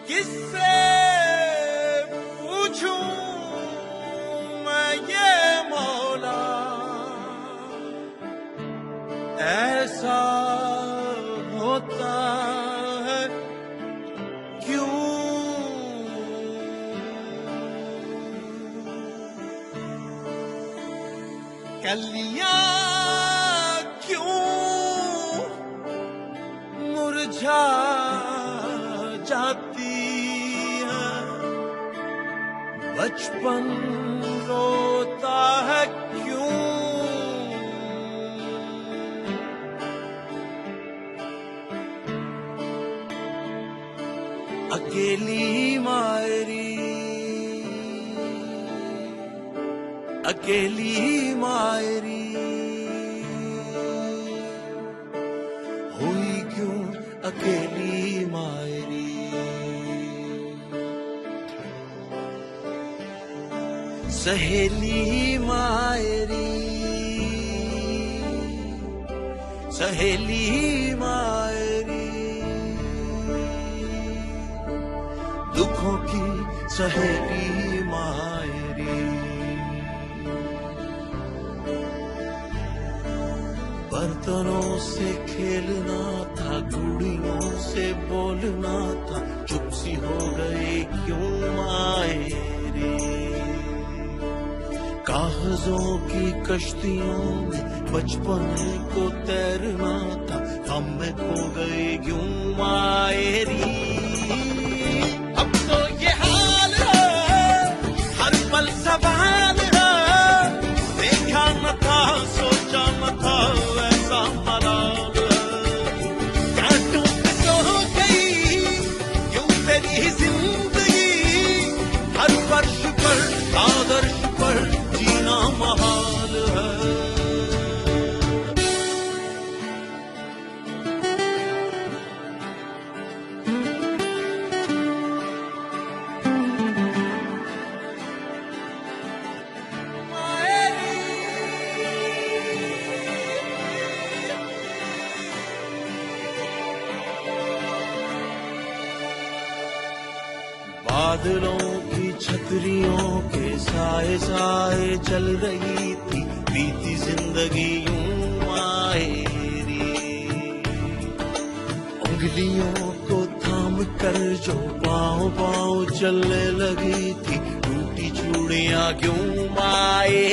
किससे पूछूं मैं ये मौला, ऐसा होता है क्यों? कलियां क्यों मुरझा जाती है, बचपन रोता है क्यों? अकेली मायरी, अकेली मायरी हुई क्यों अकेली मायरी? सहेली मायरी, सहेली मायरी, दुखों की सहेली मायरी। बर्तनों से खेलना था, गुड़ियों से बोलना था, चुप सी हो गई क्यों मायरी? कागजों की कश्तियों में बचपन को तैरना था, हम में खो गए क्यों मायरी? अब तो ये हाल है, हर पल सवाल है, देखा न था सोचा न था ऐसा मलाल है। कांटों पे सो गई क्यों तेरी जिंदगी, हर फर्श पर आदर्श पर जीना महाल है। बादलों की छतरियों के साए साए चल रही थी, बीती जिंदगी यूं मायरी। उंगलियों को थाम कर जो पाँव पाँव चलने लगी थी, टूटी चूड़ियां क्यों मायरी?